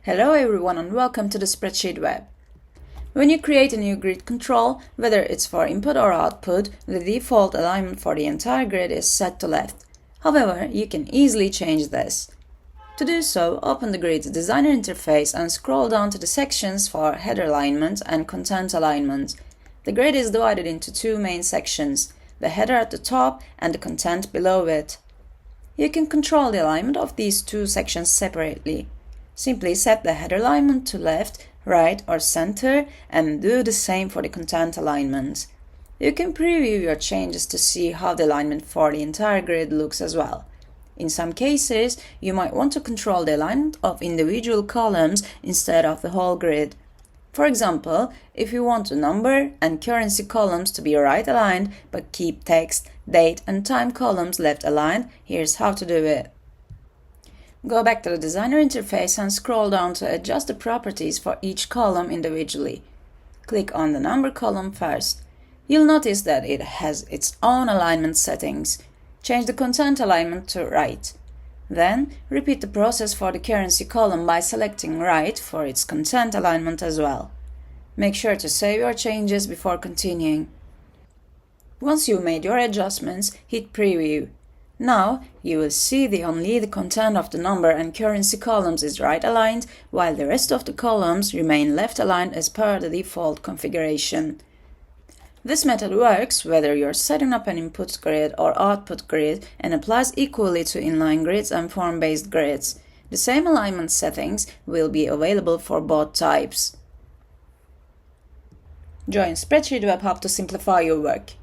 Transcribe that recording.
Hello everyone and welcome to the SpreadsheetWeb. When you create a new grid control, whether it's for input or output, the default alignment for the entire grid is set to left. However, you can easily change this. To do so, open the Grid's designer interface and scroll down to the sections for header alignment and content alignment. The grid is divided into two main sections, the header at the top and the content below it. You can control the alignment of these two sections separately. Simply set the header alignment to left, right or center and do the same for the content alignment. You can preview your changes to see how the alignment for the entire grid looks as well. In some cases, you might want to control the alignment of individual columns instead of the whole grid. For example, if you want the number and currency columns to be right aligned but keep text, date and time columns left aligned, here's how to do it. Go back to the designer interface and scroll down to adjust the properties for each column individually. Click on the number column first. You'll notice that it has its own alignment settings. Change the content alignment to right. Then, repeat the process for the currency column by selecting right for its content alignment as well. Make sure to save your changes before continuing. Once you've made your adjustments, hit preview. Now, you will see that only the content of the number and currency columns is right aligned, while the rest of the columns remain left aligned as per the default configuration. This method works whether you're setting up an input grid or output grid and applies equally to inline grids and form-based grids. The same alignment settings will be available for both types. Join SpreadsheetWeb Hub to simplify your work.